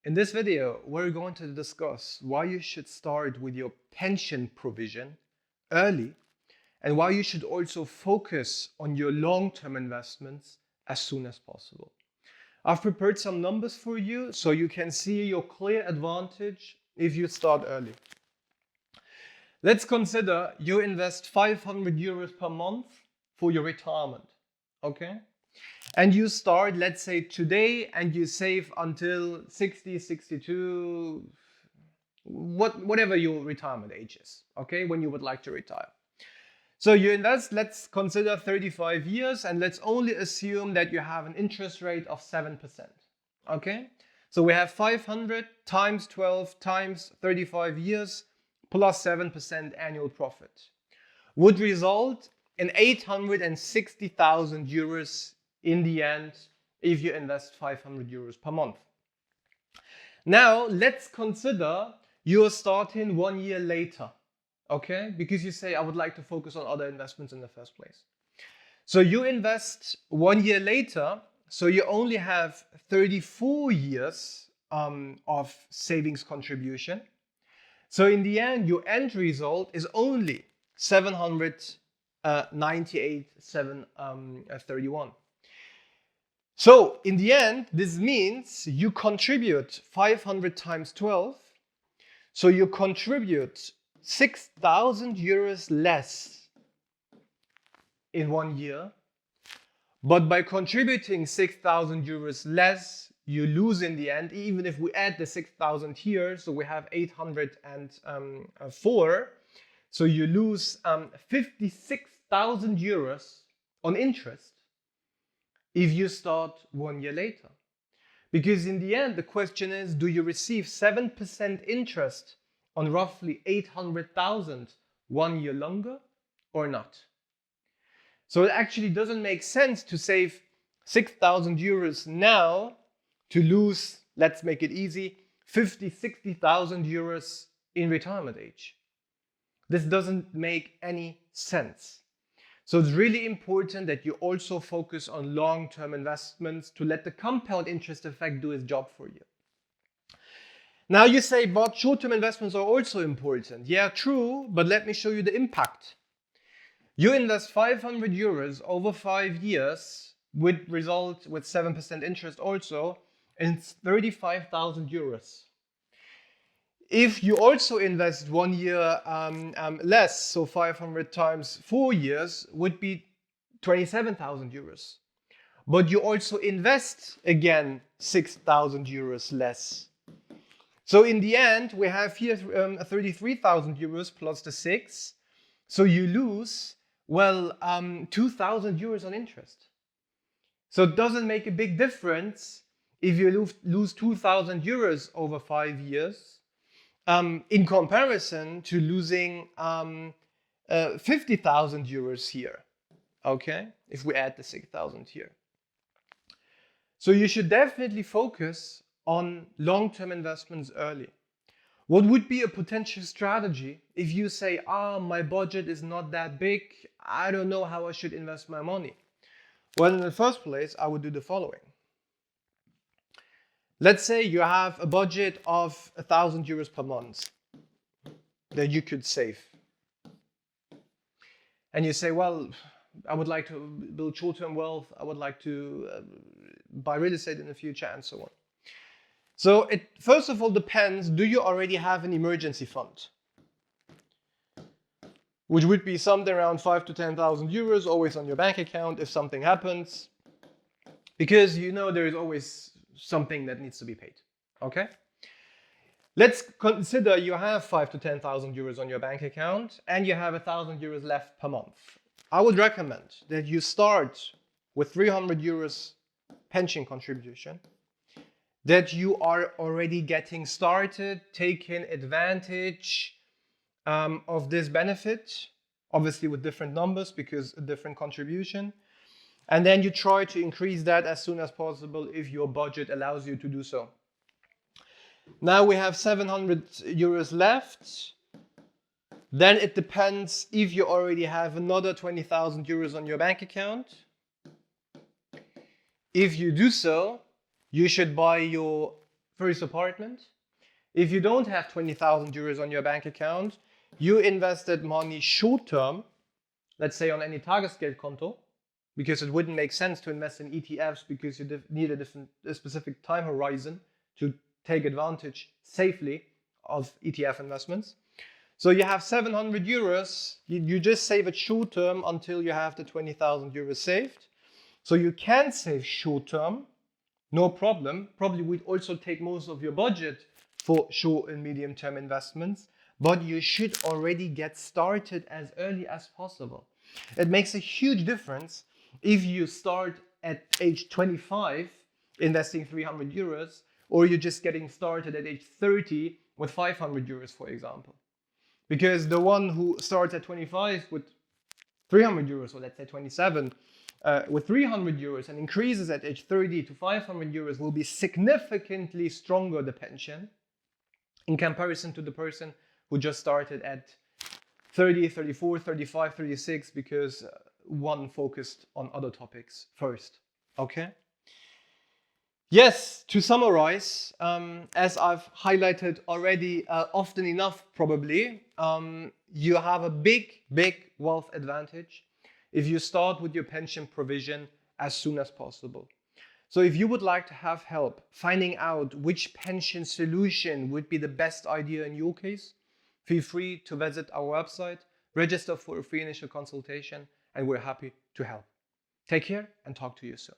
In this video, we're going to discuss why you should start with your pension provision early and why you should also focus on your long-term investments as soon as possible. I've prepared some numbers for you so you can see your clear advantage if you start early. Let's consider you invest 500 euros per month for your retirement, okay? And you start, let's say today, and you save until 60, 62, whatever your retirement age is, okay, when you would like to retire. So you invest, let's consider 35 years, and let's only assume that you have an interest rate of 7%, okay? So we have 500 times 12 times 35 years plus 7% annual profit would result in 860,000 euros in the end if you invest 500 euros per month. Now let's consider you're starting 1 year later, okay? Because you say, I would like to focus on other investments in the first place. So you invest 1 year later, so you only have 34 years of savings contribution. So in the end, your end result is only 798,731. So in the end, this means you contribute 500 times 12. So you contribute 6,000 euros less in 1 year. But by contributing 6,000 euros less, you lose in the end, even if we add the 6,000 here, so we have 804. So you lose 56,000 euros on interest if you start 1 year later. Because in the end, the question is, do you receive 7% interest on roughly 800,000 1 year longer or not? So it actually doesn't make sense to save 6,000 euros now to lose, let's make it easy, 60,000 euros in retirement age. This doesn't make any sense. So it's really important that you also focus on long-term investments to let the compound interest effect do its job for you. Now you say, but short-term investments are also important. Yeah, true, but let me show you the impact. You invest 500 euros over 5 years, would result with 7% interest also, in 35,000 euros. If you also invest 1 year less, so 500 times 4 years would be 27,000 euros. But you also invest again 6,000 euros less. So in the end, we have here 33,000 euros plus the 6. So you lose, 2,000 euros on interest. So it doesn't make a big difference if you lose 2,000 euros over 5 years in comparison to losing 50,000 euros here, okay? If we add the 6,000 here. So you should definitely focus on long-term investments early. What would be a potential strategy if you say, my budget is not that big, I don't know how I should invest my money? Well, in the first place, I would do the following. Let's say you have a budget of 1,000 euros per month that you could save. And you say, well, I would like to build short-term wealth, I would like to buy real estate in the future, and so on. So it first of all depends, do you already have an emergency fund? Which would be something around 5,000 to 10,000 euros always on your bank account if something happens. Because you know there is always something that needs to be paid, okay? Let's consider you have 5,000 to 10,000 euros on your bank account and you have 1,000 euros left per month. I would recommend that you start with 300 euros pension contribution, that you are already getting started, taking advantage of this benefit, obviously with different numbers because a different contribution. And then you try to increase that as soon as possible if your budget allows you to do so. Now we have 700 euros left. Then it depends if you already have another 20,000 euros on your bank account. If you do so, you should buy your first apartment. If you don't have 20,000 euros on your bank account, you invested money short term, let's say on any Tagesgeldkonto, because it wouldn't make sense to invest in ETFs because you need a specific time horizon to take advantage safely of ETF investments. So you have 700 euros, you just save it short term until you have the 20,000 euros saved. So you can save short term, no problem. Probably would also take most of your budget for short and medium term investments, but you should already get started as early as possible. It makes a huge difference if you start at age 25 investing 300 euros, or you're just getting started at age 30 with 500 euros, for example. Because the one who starts at 25 with 300 euros, or let's say 27, with 300 euros and increases at age 30 to 500 euros will be significantly stronger, the pension, in comparison to the person who just started at 30, 34, 35, 36, because one focused on other topics first. Okay? Yes, to summarize, as I've highlighted already often enough probably, you have a big wealth advantage if you start with your pension provision as soon as possible. So if you would like to have help finding out which pension solution would be the best idea in your case, feel free to visit our website, register for a free initial consultation, and we're happy to help. Take care and talk to you soon.